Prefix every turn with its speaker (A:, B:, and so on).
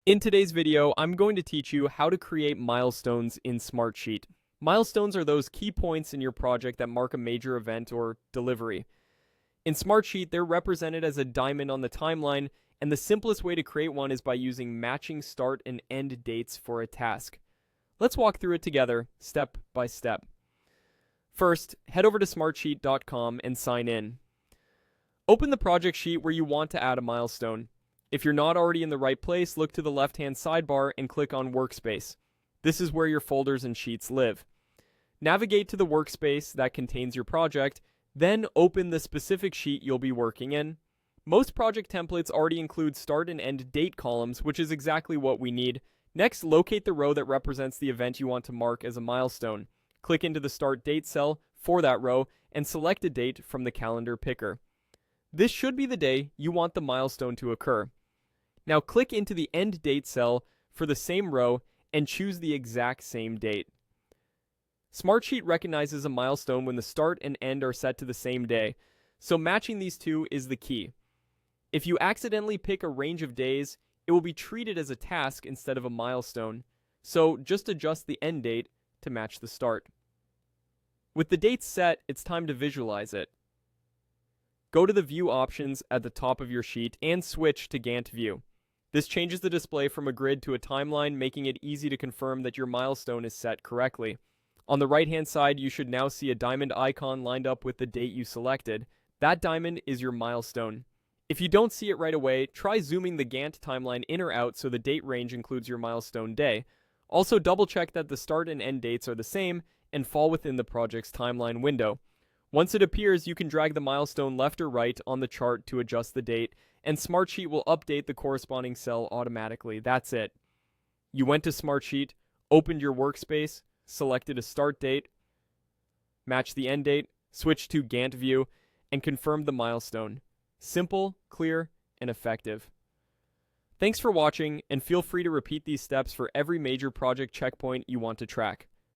A: In today's video, I'm going to teach you how to create milestones in Smartsheet. Milestones are those key points in your project that mark a major event or delivery. In Smartsheet, they're represented as a diamond on the timeline, and the simplest way to create one is by using matching start and end dates for a task. Let's walk through it together, step by step. First, head over to smartsheet.com and sign in. Open the project sheet where you want to add a milestone. If you're not already in the right place, look to the left-hand sidebar and click on Workspace. This is where your folders and sheets live. Navigate to the workspace that contains your project, then open the specific sheet you'll be working in. Most project templates already include start and end date columns, which is exactly what we need. Next, locate the row that represents the event you want to mark as a milestone. Click into the start date cell for that row and select a date from the calendar picker. This should be the day you want the milestone to occur. Now click into the end date cell for the same row and choose the exact same date. Smartsheet recognizes a milestone when the start and end are set to the same day, so matching these two is the key. If you accidentally pick a range of days, it will be treated as a task instead of a milestone, so just adjust the end date to match the start. With the dates set, it's time to visualize it. Go to the View options at the top of your sheet and switch to Gantt View. This changes the display from a grid to a timeline, making it easy to confirm that your milestone is set correctly. On the right-hand side, you should now see a diamond icon lined up with the date you selected. That diamond is your milestone. If you don't see it right away, try zooming the Gantt timeline in or out so the date range includes your milestone day. Also, double-check that the start and end dates are the same and fall within the project's timeline window. Once it appears, you can drag the milestone left or right on the chart to adjust the date, and Smartsheet will update the corresponding cell automatically. That's it. You went to Smartsheet, opened your workspace, selected a start date, matched the end date, switched to Gantt View, and confirmed the milestone. Simple, clear, and effective. Thanks for watching, and feel free to repeat these steps for every major project checkpoint you want to track.